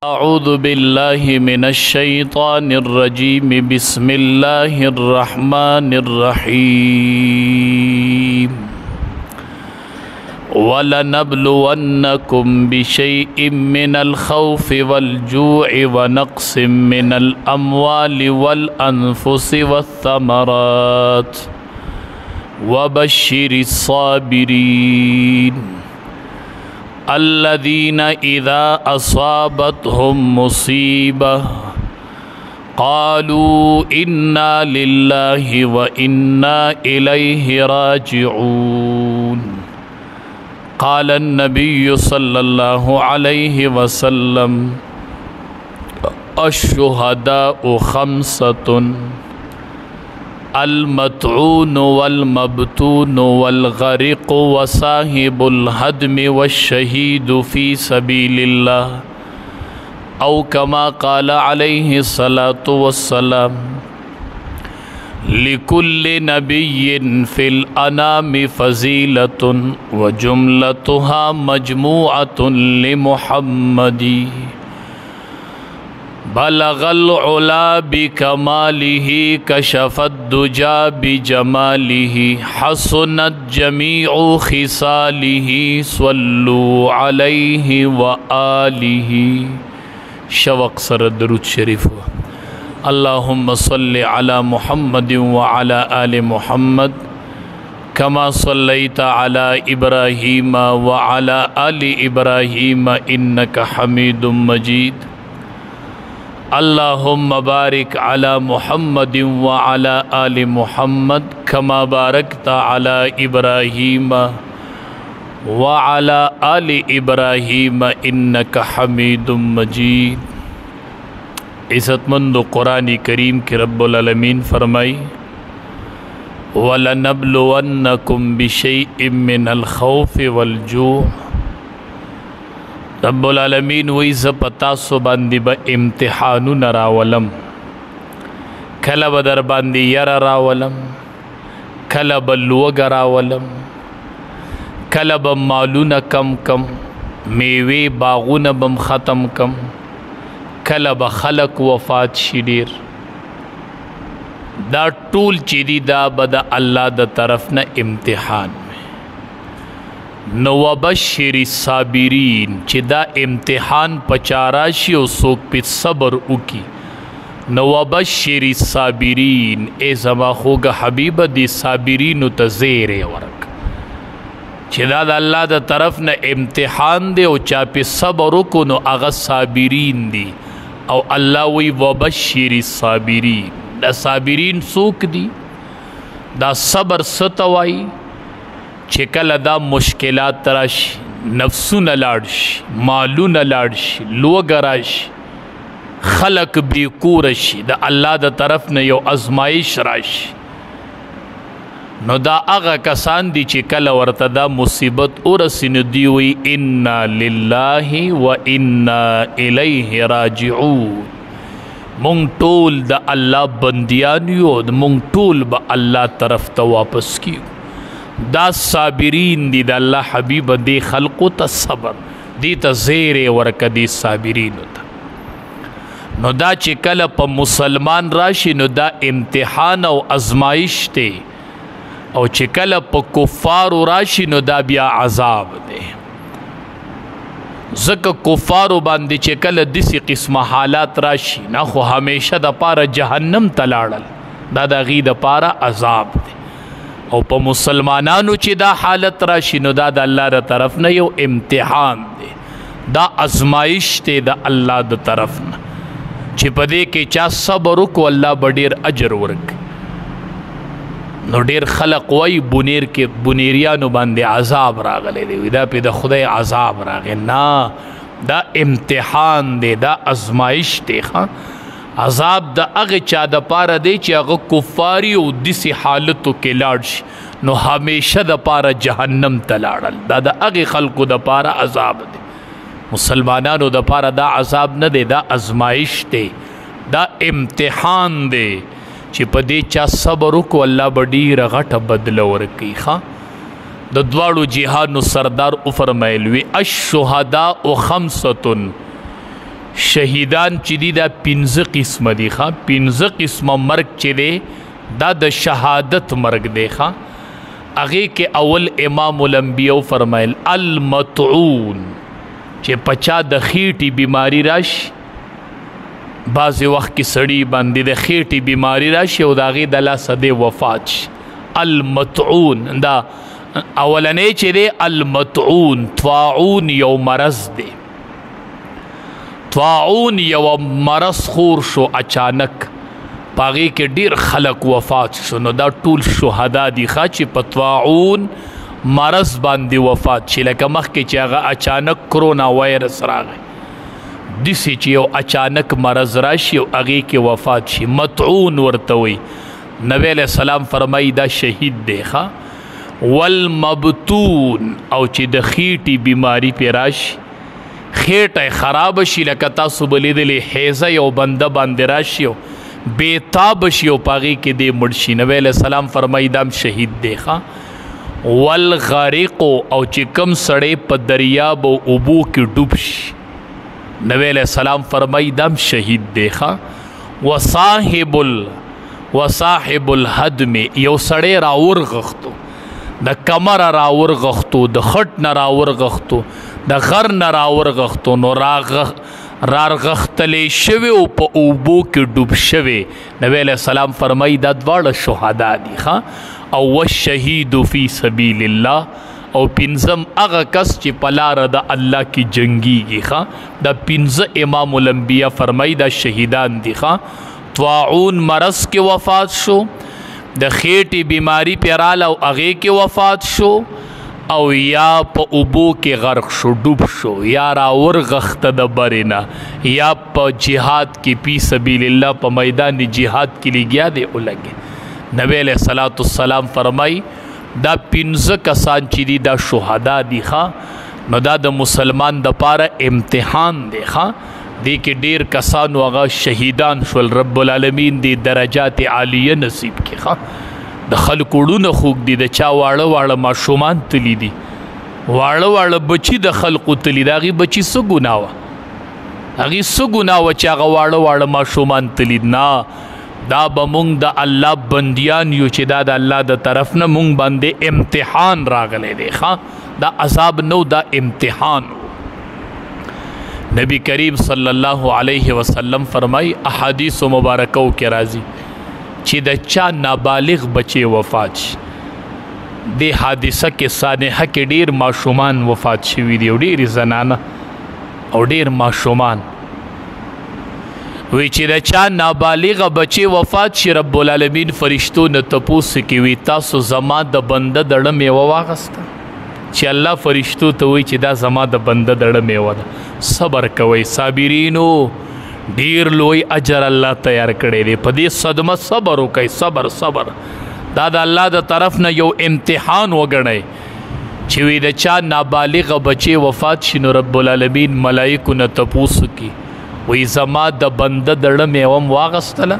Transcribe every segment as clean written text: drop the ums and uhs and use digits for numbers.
أعوذ بالله من الشيطان الرجيم بسم الله الرحمن الرحيم وَلَنَبْلُوَنَّكُمْ بِشَيْءٍ مِّنَ الْخَوْفِ وَالْجُوعِ وَنَقْصٍ مِّنَ الْأَمْوَالِ وَالْأَنفُسِ وَالثَّمَرَاتِ وَبَشِّرِ الصَّابِرِينَ الذين إذا أصابتهم مصيبة قالوا إنا لله وإنا إليه راجعون قال النبي صلى الله عليه وسلم الشهداء خمسة المطعون والمبتون والغرق وصاحب الهدم والشهيد في سبيل الله أو كما قال عليه الصلاة والسلام لكل نبي في الأنام فضيلة وجملتها مجموعة لمحمد بلغ العلا بكماله كشف الدجى بجماله حسنت جميع خصاله صلوا عليه وآله شوق سر درود شریف اللهم صل على محمد وعلى آل محمد كما صليت على إبراهيم وعلى آل إبراهيم إنك حميد مجيد اللهم بارك على محمد وعلى آل محمد كما باركت على إبراهيم وعلى آل إبراهيم إنك حميد مجيد عزتمند قرآن کریم کے رب العالمین فرمائی وَلَنَبْلُوَنَّكُمْ بِشَيْءٍ مِّنَ الْخَوْفِ وَالْجُوعِ رب العالمین وی زپتا سو باندی با امتحانو نراولم کلا با در باندی یر راولم کلا با لوگ راولم کلا با مالون کم کم میوی باغون بم ختم کم کلا با خلق وفات شدیر دا طول چیدی دا بدا اللہ دا طرف نا امتحان نو وبشر الصابرین چې دا امتحان پچاراشی او سوک پی صبر اکی نو وبشر الصابرین ای زما خوگا حبیب دی صابرینو تا زیر ورک چې دا اللہ دا طرف نا امتحان دے او چا پی صبر اکو نو اغا صابرین دی او اللہ وی وبشر الصابرین دا صابرین سوک دی دا صبر ستوائی چې کله دا مشکلات راشي نفسونه لاړ شي مالونه لاړ شي لوږه راشي خلق بې کوره شي د الله د طرف نه یو ازمایش راشي نو دا هغه کسان دي چې کله ورته دا مصیبت ورسي نو دوی وایي انا لله و انا الیه راجعون مونږ ټول د الله بندیان یو مونږ ټول به الله طرف ته واپس کیو دا صابرین دی دا اللہ حبیب دی خلقو تا صبر دی تا زیر ورک دی صابرین تا نو دا چی کل پا مسلمان راشی نو دا امتحان او ازمائش تے او چی کل پا کفارو راشی نو دا بیا عذاب دے زکا کفارو باندی چی کل دیسی قسم حالات راشی نا خو ہمیشہ دا پارا جہنم تلاڑل دا غید پارا عذاب دے او په مسلمانانو چې دا حالت راشي نو دا د الله د طرف نه یو امتحان دی دا ازمایش دی د الله د طرف نه چې په دې کې چا صبر وکړو الله به ډېر اجر ورکړي نو ډېر خلق وایي بونیر کې بونیریانو باندې عذاب راغلی دی دا پې د خدای عذاب راغی نه دا امتحان دی دا ازمایش دی عذاب دا اغه چا د پاره دی چې هغه کفاری او دسی حالتو کې لاړ شي نو همیشه د پاره جهنم ته لاړل دا د اغه خلقو د پاره عذاب دی مسلمانانو د پاره دا عذاب نه دی دا ازمایش دی دا امتحان دی چې په دې چا صبر وکړو الله به ډېره غټه بدله ورکړي ښه د دواړو جهادو سردار او فرمایل وی الشهداء خمسه شهیدان چې دي دا 15 قسمه دي ښه 15 قسمه مرګ چې دی دا د شهادت مرګ دی ښه هغې کې اول امام الانبیاء فرمایل المطعون چې پچا د خېټې بیماری راشي بعضې وخت کې سړي باندې د خېټې بیماری راشي او د هغې د لاسه دی وفات شي المطعون دا اولنی چې دی المطعون طاعون یو مرض دی طاعون یو مرض خور شو اچانک پاغې کې ډیر خلق وفات شو نو دا ټول شهدا دي ښه چې په طاعون مرض باندې وفات شي لکه مخکې چې هغه اچانک کرونا وایرس راغی داسې چې یو اچانک مرض راشي او هغې کې وفات شي مطعون ورته وایي نبی علیہ السلام فرمایي دا شهید دی ښه والمبتون او چې د خېټې بیماری پې راشي خېټه خراب شي لکه تاسو به لیدلې حیزه یو بنده باندې راشي بېتاب شي او په هغې کې دی مړ شي نبی علیہ السلام فرمایي دام شهید دی ښه والغارق او چې کم سړی په دریاب او اوبو کې ډوب شي نبی علیہ السلام فرمایي دام شهید دی ښه وصاحب الهدم یو سړی راورغښتو د کمره راورغښتو د خټ نه راورغښتو د غر نه راورغښتو نو رارغښتلی شوی او په اوبو کې ډوب شوی نبی علیہ السلام فرمایي دا دواړه شهدا دي ښه او والشهید فی سبیل الله او پنځم هغه کس چې په لاره د الله کې جنګیږي ښه دا 15 امام الانبیاء فرمایي دا شهیدان دي ښه طاعون مرض کې وفات شو د خېټې بیماری پې راله او هغې کې وفات شو او یا په اوبو کې غرق شو ډوب شو یا راورغښته د برې نه یا په جهاد کې فی سبیل الله په میدان جهاد کې لګیا دی ولګې نبی علیہ الصلوۃ والسلام فرمایي دا 15 کسان چې دي دا شهدا دي ښه نو دا د مسلمان دپاره امتحان دی ښه دې کې ډېر کسانو هغه شهیدان شول رب العالمین دې درجات عالیه نصیب کړي ښه د خلکو وړونه خوږ دي د چا واړه واړه ماشومان تلي دي واړه واړه بچي د خلکو تلي د هغې بچي څه ګناه وه هغې څه ګناه وه چې هغه واړه واړه ماشومان تلي نه دا به مونږ د الله بندیان یو چې دا د الله د طرف نه مونږ باندې امتحان راغلی دی ښه دا عذاب نو دا امتحان نبی کریم صلی الله علیه وسلم فرمای احادیث مبارکو کې راځي چې د چا نابالغ بچی وفات شي د حادثه کې سانحه کې ډیر ماشومان وفات شوي دي او ډېرې زنانه او ډیر ماشومان وی چې د چا نابالغه بچی وفات شي رب العالمین فرشتو نه تپوس کوي تاسو زما د بنده دړه میوه واغسته چې الله فرشتو ته وایي چې دا زما د بنده دړه میوه ده صبر کوئ صابرینو ډیر لوی اجر الله تیار کړی دی په دې صدمه صبر وکئ صبر دا د الله د طرف نه یو امتحان وګڼئ چې وی د چا نابالغه بچی وفات شي نو رب العالمین ملایکو نه تپوس کوي وی زما د بنده دړه میوه م واغستله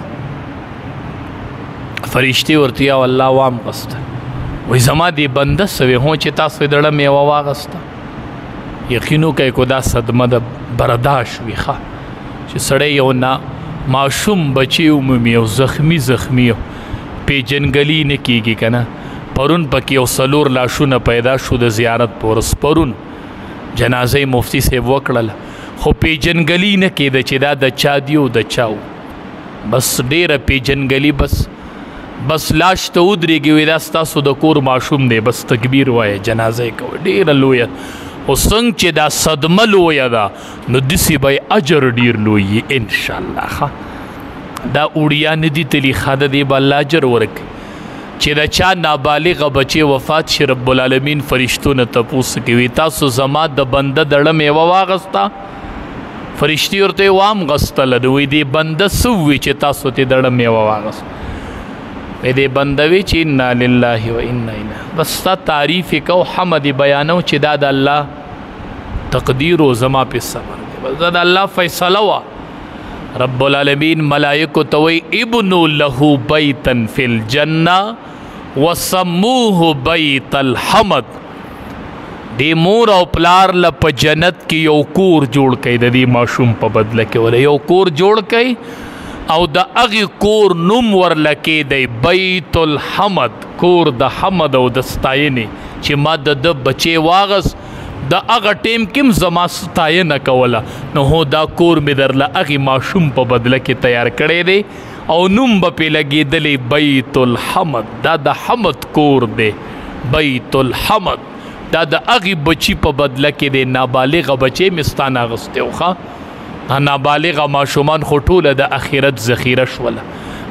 فرشتې ورته یا الله وام غسته وی زما دی بنده سوی هو چې تاسو دړه میوه واغسته یقینو کوي کو دا صدمه د برداشت وي ښه چې سړی یو نه ماشوم بچی عمومي او زخمی پیجنګلي نه کیږي که نه پرون پکې یو 4 لاشونه پیدا شو د زیارت پورس پرون جنازه مفتی صاحب وکړله خو پیجنګلي نه کېده چې دا د چا دی او د چاو بس ډیره پیجنګلي بس لاش ته ودرېږي وي دا ستاسو د کور ماشوم دی بس تکبیر وایه جنازه یې کوه ډیره لویه خو څنګه چې دا صدمه لویه ده نو داسې به یې اجر ډیر لوی وي انشاءالله ښه دا وړیا نه دي تلي ښه د دې به الله اجر ورکړي چې د چا نابالغه بچی وفات شي رب العالمین فرشتو نه تپوس کوي تاسو زما د بنده دړه میوه واغسته فرشتي ورته وام غستله نو وی دې بنده څه ووي چې تاسو ته دړه میوه واغسته وی دې بنده وی چې انا لله و انا الیه بس تا تعریف یې کو حمد بیانو چې دا د الله تقدیر و زما پې صبر دی بس دا د الله فیصله وه رب العالمین ملائکو ته وی ابنو له بیتا فی الجنه وسموه بیت الحمد دی مور او پلار له په جنت کې یو کور جوړ کړي د دې ماشوم په بدله کې ولا یو کور جوړ کړي او د هغې کور نوم ورله کېدی بیت الحمد کور د حمد او د ستاینې چې ما د ده بچی واغس د هغه ټیم کې هم زما ستاینه کوله نو هو دا کور مې درله هغې ماشوم په بدله کې تیار کړی دی او نوم به پې لګېدلی بیت الحمد دا د حمد کور دی بیت الحمد دا د هغې بچي په بدله کې دی نابالغه بچی مې ستانه اغوستی و ښه نابالغه ماشومان خو ټوله د اخرت ذخیره شوله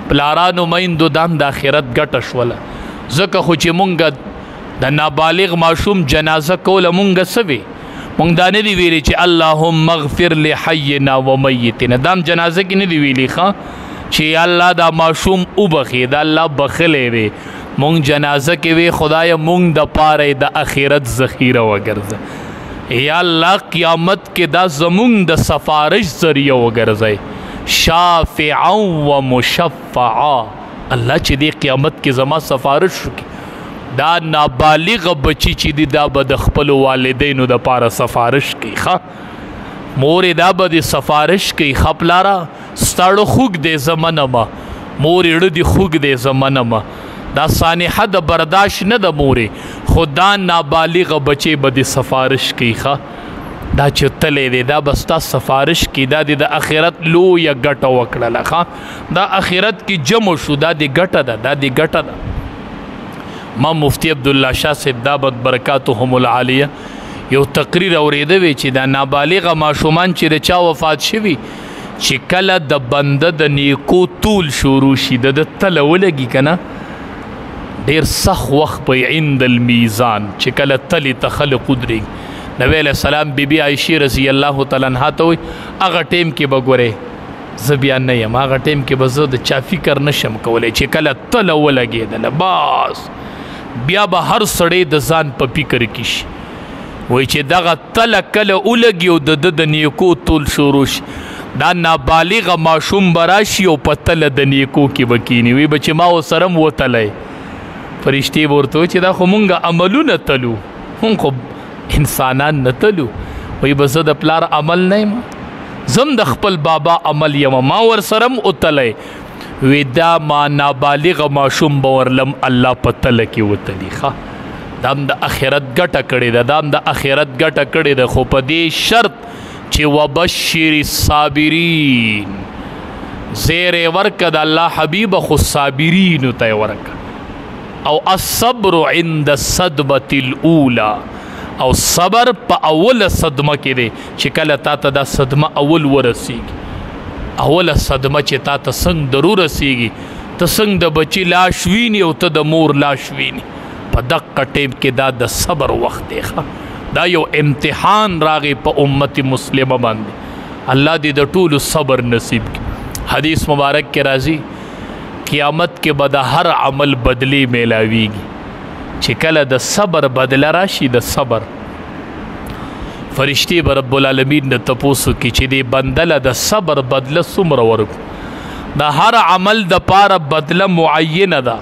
پلارانو میندو دام د اخرت ګټه شوله ځکه خو چې مونږ د نابالغ ماشوم جنازه کوله مونږ څه وی مونږ دا نه دي ویلي چې اللهم اغفر لحینا و میتنا دام جنازه کې نه دي ویلي ښه چې الله دا ماشوم وبخي دا الله بخلی دی مونږ جنازه کې وی خدایه مونږ د پاره د اخرت ذخیره وګرځه یا الله قیامت کې دا زمونږ د سفارش ذریعه وګرځئ شافعا و مشفعا الله چې دی قیامت کې زما سفارش وکړي دا نابالغ بچی چې دی دا به د خپلو والدینو دپاره سفارش کوي ښه مورې دا به د سفارش کوي ښه پلاره ستاړه خوږ دی زه منمه مورې ړه دې خوږ دی زه منمه دا سانحه د برداشت نه د مورې خو دا نابالغه بچی به د سفارش کوي ښه دا چې تلی دی دا به ستا سفارش کوي دا د اخرت لویه ګټه وکړله ښه دا اخرت کې جمع شو دا د ګټه ده دا د ګټه ده ما مفتی عبدالله شاه صاحب دامت برکاتهم العالیه یو تقریر اورېده وی چې دا نابالغه ماشومان چې د چا وفات شوي چې کله د بنده د نیکو طول شروع شي د تله ولګي که نه ډېر سخت وخت په عند المیزان چې کله تلې ته خلک ودرېږي نبی علیه السلام بیبي عایشې رضی الله تعالی عنها ته وایي هغه ټیم کې به ګورې زه بیا نه یم هغه ټیم کې به زه د چا فکر نشم کولی چې کله تله ولګېدله بس بیا به هر سړی د ځان په فکر کې شي وایي چې دغه تله کله ولګي او د ده د نیکو طول شروع شي دا نابالغه ماشوم به راشي او په تله د نیکو کې به کښېني وایي به چې ما ورسره هم وتلی فرشتې به ورته وایي چې دا خو مونږ عملونه تلو مونږ خو انسانان نه تلو وایي به زه د پلار عمل نه یم زم د خپل بابا عمل یم ما ورسره هم وتلی وی دا ما نابالغه ماشوم به ورلم الله په تله کې وتلي ښه دا هم د اخرت ګټه کړې ده دا هم د اخرت ګټه کړې ده خو په دې شرط چې وبشر الصابرین زیرې ورکه د الله حبیبه خو صابرینو ته یې ورکه او الصبر عند الصدمة الاولى او صبر په اوله صدمه کې دی چې کله تا ته دا صدمه اول ورسیږي اوله صدمه چې تا ته څنګه درو رسیږي ته څنګه د بچي لاش ویني او ته د مور لاش ویني په دقه ټیم کې دا د صبر وخت دی دا یو امتحان راغی په امت مسلمه باندې الله دې د ټولو صبر نصیب کړي حدیث مبارک کې راځي قیامت کې به د هر عمل بدلی میلاویږي چې کله د صبر بدله راشي د صبر فرشتې به رب العالمین نه تپوسو کې چې دې بنده له د صبر بدله څومره ورکو د هر عمل دپاره بدله معینه ده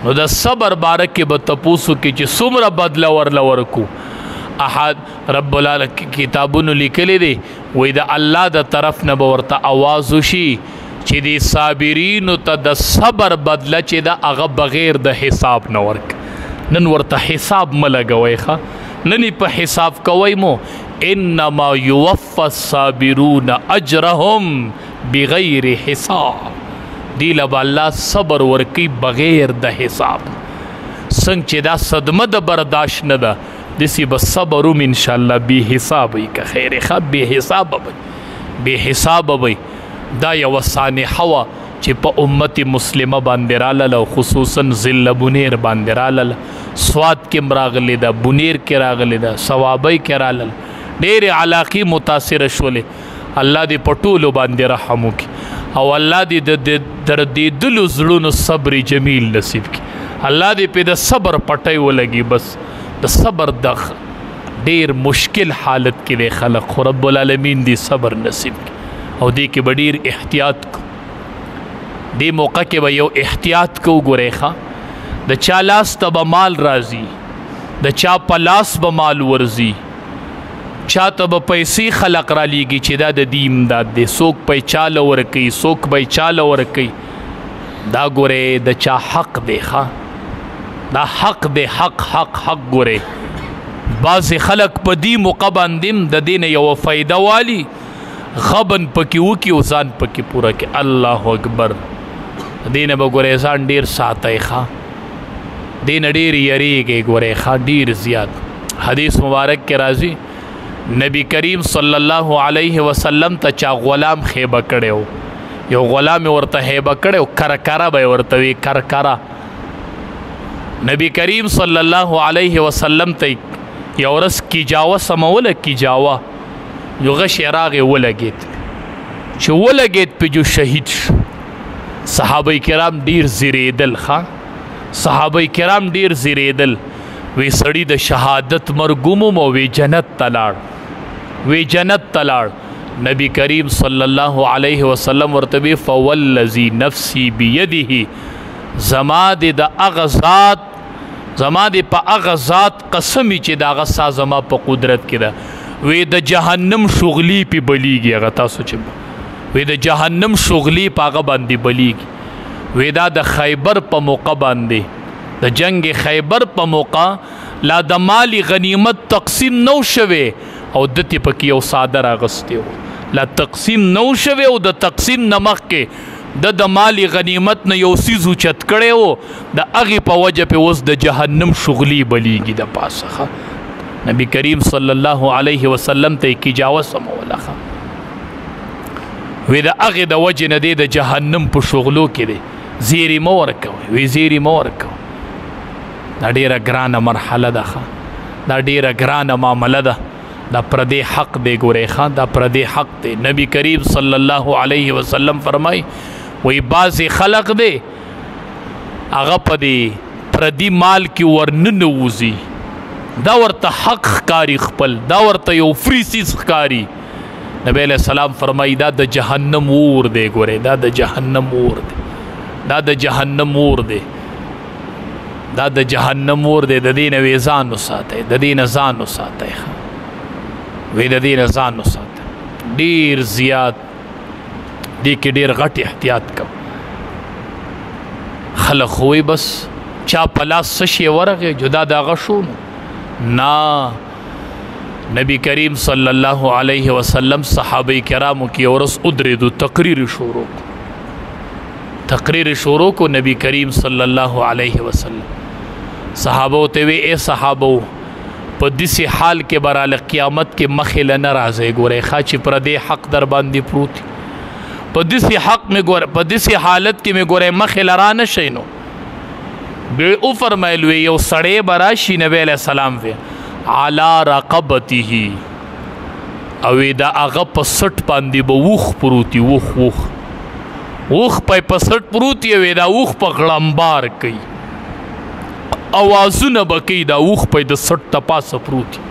نو د صبر باره کې به تپوسو کې چې څومره بدله ورله ورکو احد رب العالمین کتابونو لیکلی دی وایي د الله د طرف نه به ورته آواز وشي چې د صابرینو ته د صبر بدله چې ده هغه بغیر د حساب نه ورک نن ورته حساب مه لګوئ ښه نن په حساب کوئ مو انما یوفى الصابرون اجرهم بغیر حساب دی له به الله صبر ورکوي بغیر د حساب څنګه چې دا صدمه د برداشت نه ده داسې به صبر هم انشاءالله بې حسابه وي که خیر ښه بې حسابه به بې حسابه به دا یوه سانحه وه چې په امت مسلمه باندې راغله او خصوصا ضلع بونیر باندې راغله سوات کې هم راغلې ده بونیر کې راغلې ده صوابۍ کې راغله ډېرې علاقې متاثره شولې الله دې په ټولو باندې رحم وکړي او الله دې د دردېدلو زړونو صبر جمیل نصیب کړي الله دې پې د صبر پټی ولګي بس د صبر د ډېر مشکل حالت کې دی خلق خو رب العالمین دې صبر نصیب کړي او دې کې به ډېر احتیاط کو دې موقع کې به یو احتیاط کو ګورئ ښه د چا لاس ته به مال راځي د چا په لاس به مال ورځي، چا ته به پیسې خلق را لیږي چې دا د دې امداد دی، څوک به یې چاله ورکوي، څوک به یې چاله ورکوي. دا ګورې د چا حق دی، ښه دا حق دی، حق حق حق. ګورې بعضې خلک په دې موقع باندې د دې نه یوه فایده والي، غبن پکې وکړي او ځان پکې پوره کړي. الله اکبر. دې نه به ګورې ځان ډېر ساتئ، ښه دې نه ډېر یریږئ. ګورې ښه ډېر زیات. حدیث مبارک کې راځي نبی کریم صلی الله علیه وسلم ته چا غلام خیبه کړی و، یو غلام یې ورته خیبه کړی و، کرکره به یې ورته وي، کرکره. نبی کریم صلی الله علیه وسلم ته یو ورځ کیجاوه سموله، کیجاوه یو غشی راغې ولګېد، چې ولګېد پې جو شهید شو. صحابه کرام ډېر زیرېدل، ښه صحابه کرام ډېر زیرېدل. وی سړی د شهادت مرګوم او وی جنت ته لاړ، وی جنت ته لاړ. نبی کریم صلی الله علیه وسلم ورته وی فوالذي نفسی بیده، زما دې د هغه ذات، زما دې په هغه ذات قسمی چې د هغه سا زما په قدرت کې ده. وی د جهنم شغلی پې بلیږي، هغه تاسو چې وی د جهنم شغلی په هغه باندې بلیږي. وی دا د خیبر په موقع باندې، د جنگ خیبر په موقع لا د مالی غنیمت تقسیم نو شوی او دته پکې یو صادر اغستی و، لا تقسیم نو شوی او د تقسیم نمخ کې د مالی غنیمت نه یو سیز اوچت کړی و، د هغې په وجه پې اوس د جهنم شغلی بلیږي د پاسه. نبی کریم صلی الله علیه وسلم ته یې کیجاوه سموله، وی د هغې د وجې نه دی د جهنم په شغلو کې دی، زیری مه ورکوئ، وی زیری مه ورکوئ. دا ډیره ګرانه مرحله ده، دا ډیره ګرانه معامله ده. دا پردی حق دی. ګورې ښه دا پردی حق دی. نبی کریم صلی الله علیه وسلم فرمای وی بعضې خلق دی هغه په دې پردي مال کې ورننوځي، دا ورته حق ښکاري خپل، دا ورته یو فری سیز ښکاري. نبی علیہ السلام فرمای دا د جهنم اور دی. ګورې دا د جهنم اور دی، دا د جهنم اور دی، دا د جهنم اور دی. د دې نه وی ځان وساتئ، د دې نه ځان وساتئ، وی د دې نه ځان وساتئ. ډېر زیات دې کې ډېر غټ احتیاط کوه. خلک خو وایي بس چا په لاس څه شی ورغی جدا د هغه شو نه. نبی کریم صلی الله علیه وسلم صحابه کرامو کې یو ورځ ودرېدو، تقریر شروع کو، تقریر شروع کو نبی کریم صلی الله علیه وسلم. صحابو ته وی اے صحابو په داسې حال کې براله قیامت کې مخې له نه راځئ. ګورئ ښه چې پردې حق در باندې پروت په داسې حق مې ګوره، په داسې حالت کې مې ګورئ مخې له را نه شئ. نو بیا وفرمیل وی یو سړی به راشي، نبی علیه السلام وی علی رقبته، او دا هغه په سټ باندې به وخ پروت وي، وخ وخ وخ په سټ پروت وي، دا وخ په غړمبار کوي، اوازونه به کوي، دا وخ په د سټ ته پاسه پروت وي.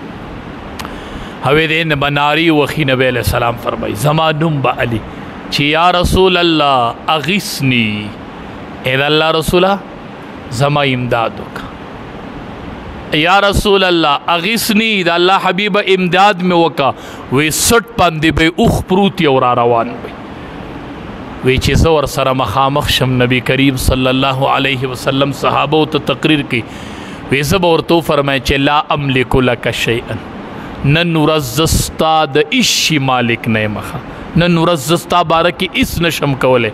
هوې دې نه به ناري وخي. نبی علیه السلام فرمایي زما نوم به علي، چې یا رسول الله اغیثني، اے د الله رسوله زما امداد وکړه، یا رسول الله اغیثني، د الله حبیب امداد مې وکړه. وی سټ باندې به اوښ پروت یو را روان وي. وی چې زه ورسره مخامخ شم، نبی کریم صلی الله علیه وسلم صحابو ته تقریر کوي، وی زه به ورته وفرمایم چې لا املک لک شیئا، نن ورځ زه ستا د هېڅ شي مالک نه یم، نن ورځ زه ستا باره کې هېڅ نشم کولی.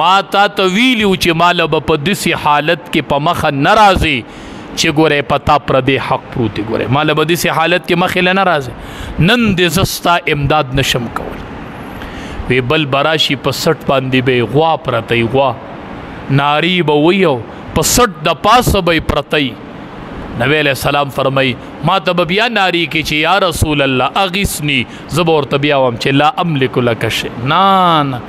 ما تا ته ویلي و چې ماله به په داسې حالت کې په مخه نه راځې چې ګورې په تا پردې حق پروت دی. ګورې ماله به داسې حالت کې مخې له نه راځې، نن دې زه ستا امداد نشم کولی. وی بل براشي په سټ باندې به غوا پرتی، غوا ناری به وی او په سټ د پاسه به پرتی. نبی علیہ السلام فرمای ما ته به بیا ناری کې چې یا رسول الله اغیثني، زه به ورته بیا وایم چې لا املک لک شی، نه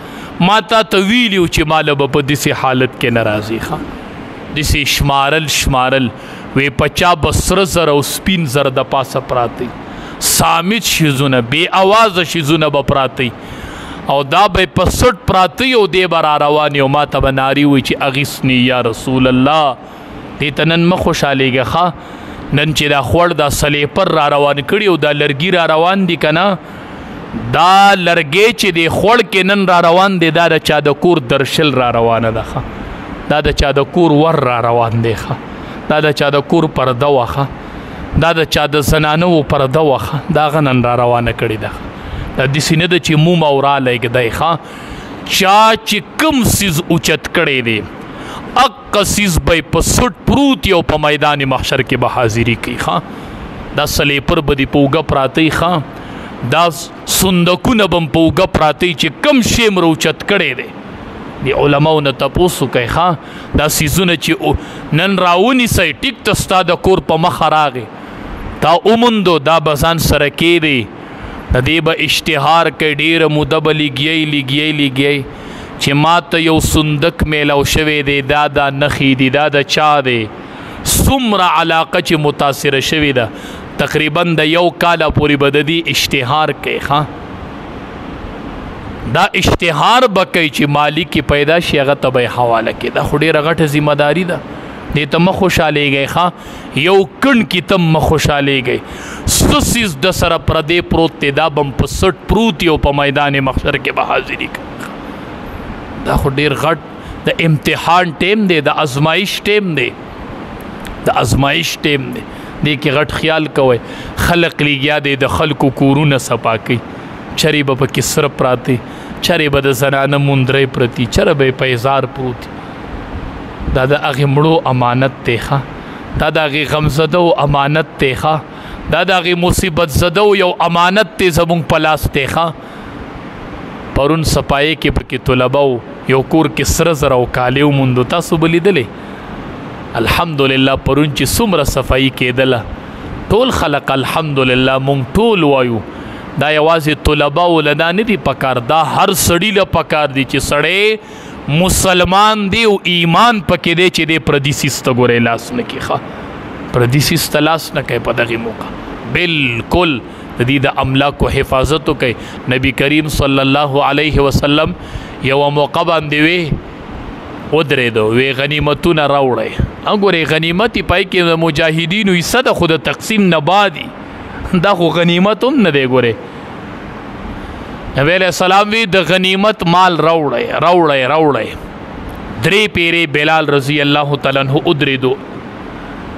ما تا ته ویلي و چې ماله به په داسې حالت کې نه راځي. داسې شمارل وی پچا به سره زر او سپین زر د پاسه پراتی، صامت شیزونه بې اوازه شیزونه به پراتی، او دا به په سټ پراتی او دی به را روانې او ما ته به ناري وي چې اغیثني یا رسول الله. دې ته نن مه خوشحالېږه ښه نن چې دا خوړ دا سلیپر را روان کړي او دا لرګي را روان دي که نه دا لرګی چې دی خوړ کې نن را روان دی دا د چا د کور درشل را روانه ده ښه دا د چا د کور ور را روان دی ښه دا د چا د کور پرده وه ښه دا د چا د زنانو پرده وه ښه دا هغه نن را روانه کړې ده دا داسې نه ده چې موم او رالی ږدی ښه چا چې کوم څیز اوچت کړی دی اقه څیز به یې په سټ پروت یو په میدان محشر کې به حاضري کوي ښه دا سلیپر به دې په اوږه پراتی ښه دا صندوقونه به م په اوږه پراتی چې کم شی م روچت کړی دی د علماو نه تپوس وکئ ښه دا څیزونه چې نن راونیسئ ټیک ته ستا د کور په مخه راغې تا وموندو دا به ځان سره کېدی د دې به اشتهار کوي ډېره موده به لیږئ چې ما ته یو صندوق میلاو شوی دی دا نښې دي دا د چا دی څومره علاقه چې متاثره شوې ده تقریبا د یو کاله پورې به د دې اشتهار کوي دا اشتهار به کوي چې مالک کې پیدا شي هغه ته به یې حواله کړي دا خو ډېره غټه ذمه داري ده دې ته مه خوشحالېږئ یو کڼ کې ته مه خوشحالېږئ څه څیز د سره پردې پروت دی دا به م په سټ پروت یو په میدان محشر کې به حاضري کوي دا خو ډېر غټ د امتحان ټیم دی د ازمایش ټیم دی د ازمایش ټیم دی دې کې غټ خیال کوئ خلق لګیا دی د خلکو کورونه صفا کوي چرې به پکې سره پراتی چرې به د زنانه موندرۍ پرتي چره به یې پیزار پروت دا د هغې مړو امانت دی ښه دا د هغې غمزدو امانت دی ښه دا د هغې مصیبت زدو یو امانت دی زموږ په لاس دی ښه پرون صفایي کې پکې طلبه و یو کور کې سره زر او کالي وموندو تاسو به لیدلې الحمدلله پرون چې څومره صفایي کېدله ټول خلق الحمدلله مونږ ټول وایو دا یوازې طلبه و له دا نه دي پکار دا هر سړي له پکار دي چې سړی مسلمان دی او ایمان پکې دی چې دی پردي څیز ته ګورئ لاس نه کړي ښه پردي څیز ته لاس نه کوي په دغې موقع بالکل د دې د املاکو حفاظت وکړئ نبی کریم صلی الله علیه وسلم یوه موقع باندې وی ودرېدو وی غنیمتونه راوړئ ګورئ غنیمت یې پای کې د مجاهدینو حصه ده خو د تقسیم نه بعد دا خو غنیمت هم نه دی ګورئ نبی علیہ السلام وی د غنیمت مال راوړئ درې پیرې بلال رضی الله تعالی عنہ ودرېدو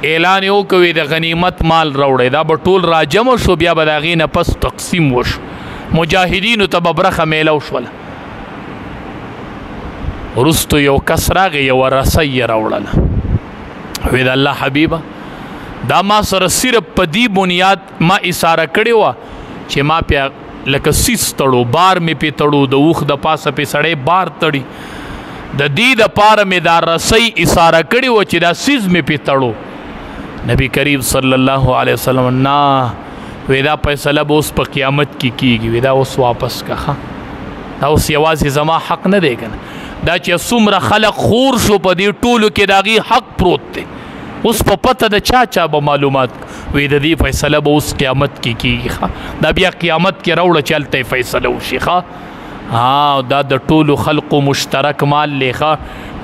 اعلان یې وکوي د غنیمت مال راوړئ دا به ټول راجمع شو بیا به د هغې نه پس تقسیم وشو مجاهدینو ته به برخه میلو شوله وروستو یو کس راغی یوه رسۍ یې راوړله وی د الله حبیبه دا ما سره صرف په دې بنیاد ما اشاره کړې وه چې ما پې لکه سیس تړو بار مې پې تړو د اوښ د پاسه پې سړی بار تړي د دې دپاره مې دا رسۍ اشاره کړې وه چې دا سیز مې پې تړو نبی کریم صلی الله علیه وسلم نه وی دا فیصله به اوس په قیامت کې کیږي وی دا اوس واپس که دا اوس یوازې زما حق نه دی که نه دا چې څومره خلق خور شو په دې ټولو کې د هغې حق پروت دی اوس په پته د چا به معلومات وی د دې فیصله به اوس قیامت کې کیږي دا بیا قیامت کې راوړه چې هلته یې فیصله وشي دا د ټولو خلقو مشترک مال دی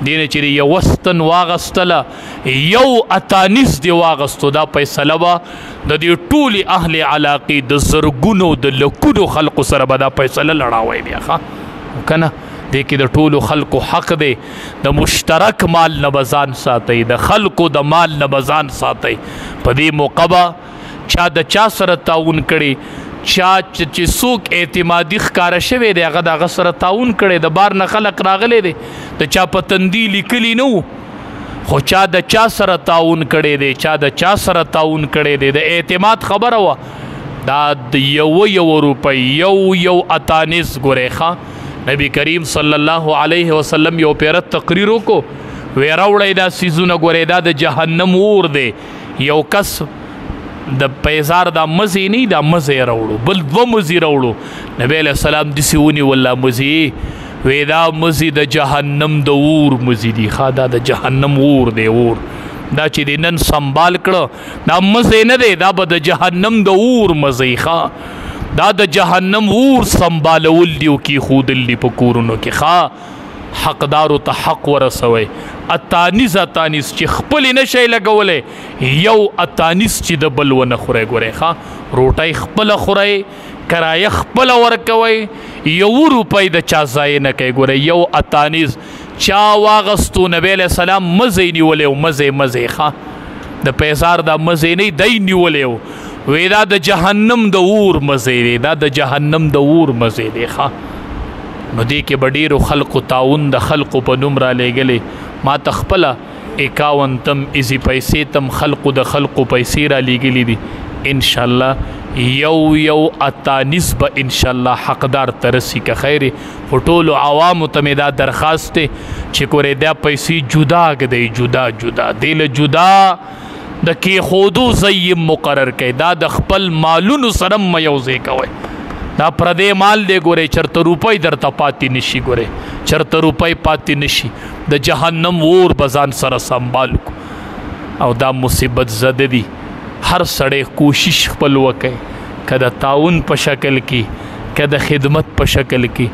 دې نه چې یوه ستن واغستله یو اتانیس دې واغستو دا فیصله به د دې ټولې اهل علاقې د زرګونو د لکونو خلقو سره به دا فیصله لړاوی بیا که نه دې کې د ټولو خلقو حق دی د مشترک مال نه به ځان ساتئ د خلقو د مال نه به ځان ساتئ په دې موقع به چا د چا سره تعاون کړي چا چې څوک اعتمادي ښکاره شوی دی هغه د هغه سره تعاون کړی د بار نه خلق راغلی دی د چا په تندي لیکلي نه وو خو چا د چا سره تعاون کړی دی چا د چا سره تعاون کړی دی د اعتماد خبره وه دا د یو روپۍ یو اتانیس ګورئ نبی کریم صلی الله علیه وسلم یو پیره تقریر وکړو وی راوړئ دا څیزونه ګورئ دا د جهنم اور دی یو کس د پیزار دا مزې نه دا مزې راوړو بل دوه مزې راوړو نبی علیه السلام داسې ونیول مزې وی دا مزې د جهنم د اور مزې دي دا د جهنم اور دی اور دا چې دی نن سنبال کړه دا مزې نه دی دا به د جهنم د اور مزې دا د جهنم اور سنبالول دی او کېښودل دي په کورونو کې حقدارو ته حق ورسوئ. اتانیز چې خپلې نشئ لګولی، یو اتانیز چې د بل ونه خورئ. ګورئ ښه روټۍ خپله خورئ، کرایه خپله ورکوئ، 1 روپۍ د چا ضایع نه کوئ. ګورئ یو اتانیز چا واغستو، نبی علیه السلام مزی نیولی و، مزی ښه د پیزار دا مزی نه دی نیولی و، وی دا د جهنم د اور مزی دی، دا د جهنم د اور مزی دی. ښه نو دې کې به ډېرو خلقو تعاون د خلقو په نوم رالیږلی. ما ته خپله 51 تم ایزي پیسې تم خلقو د خلقو پیسې رالیږلي دي. انشاءالله یو اتانیز به انشاءالله حقدار ته رسی که خیرې. خو ټولو عوامو ته مې دا درخواست دی چې کورې دا پیسې جدا ږدئ، جدا دې له جدا د کېښودو ځای مقرر کړئ. دا د خپل مالونو سره م یوځای کوئ. دا پردی مال دی. ګورئ چرته روپۍ درته پاتې نشي، ګورئ چرته روپۍ پاتې نشي. د جهنم اور به ځان سره سنبال کو. او دا مصیبت زده دي. هر سړی کوشش خپل وکړي، که د تعاون په شکل کې، که د خدمت په شکل کې.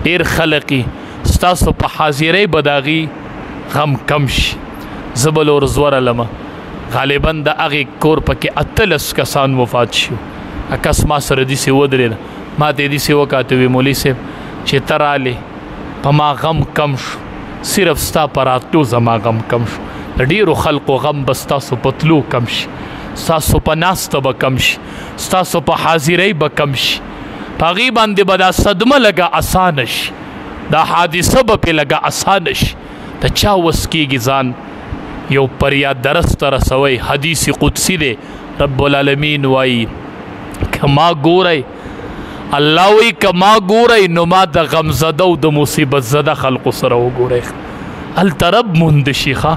ډېر خلق ستاسو په حاضرۍ به د هغې غم کم شي. زه به لور زوره لمه غالبا د هغې کور پکې 18 کسان وفات شو. کس ما سره داسې ودرېده، ما ته یې داسې وکاته، وی مولوي صاحب چې ته رالې په ما غم کم شو، صرف ستا په راتلو زما غم کم شو. د ډېرو خلقو غم به ستاسو په تلو کم شي، ستاسو په ناسته به کم شي، ستاسو په حاضرۍ به کم شي. په هغې باندې به دا صدمه لږه اسانه شي، دا حادثه به پرې لږه اسانه شي. د چا وس کېږي ځان یو پریاد درس ته رسوئ. حدیث قدسی دی، رب العالمین وایي که ما ګورئ، الله وایي که ما ګورئ نو ما د غمزده او د مصیبت زده خلقو سره وګورئ. هلته رب مونده شي. ښه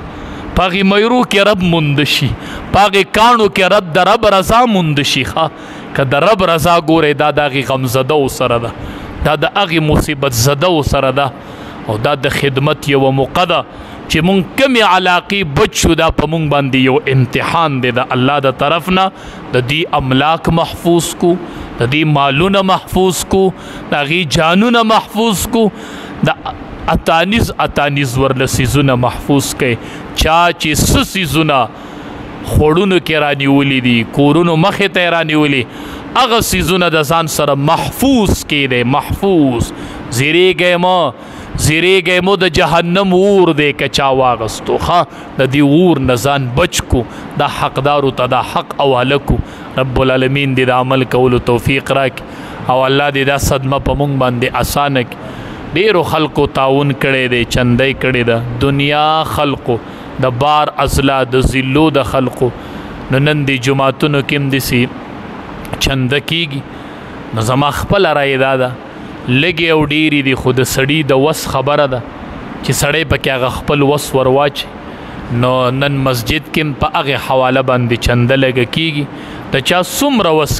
په هغې میرو کې رب مونده شي، په هغې کاڼو کې د رب رضا مونده شي. ښه که د رب رضا ګورئ، دا د هغې غمزدهو سره ده، دا د هغې مصیبت زدهو سره ده. او دا د خدمت یوه موقع ده چې مونږ کمې علاقې بچ شو، دا په مونږ باندې یو امتحان دی د الله د طرف نه. د دې املاک محفوظ کو، د دې مالونه محفوظ کو، د هغې جانونه محفوظ کو. د اتانیز ورله څیزونه محفوظ کړئ. چا چې څه څیزونه خوړونو کې رانیولي دي، کورونو مخې ته یې رانیولي، هغه څیزونه د ځان سره محفوظ کړئ. محفوظ زیریږئ مو د جهنم اور دی که چا واغستو. ښه د دې اور نه ځان بچ کو، دا حقدارو ته دا حق حواله کو. رب العالمین دې د عمل کولو توفیق راکړي، او الله دې دا صدمه په مونږ باندې اسانه کړي. ډېرو خلقو تعاون کړی دی، چندی کړې ده، دنیا خلقو د بار ازلا د ذلو د خلقو. نو نن دې جماعتونو کې هم داسې چنده کېږي. نو زما خپله رایې دا ده لږې او ډېرې دي، خو د سړي د وس خبره ده چې سړی پکې هغه خپل وس ورواچي. نو نن مسجد کې هم په هغې حواله باندې چنده لږه کېږي. د چا څومره وس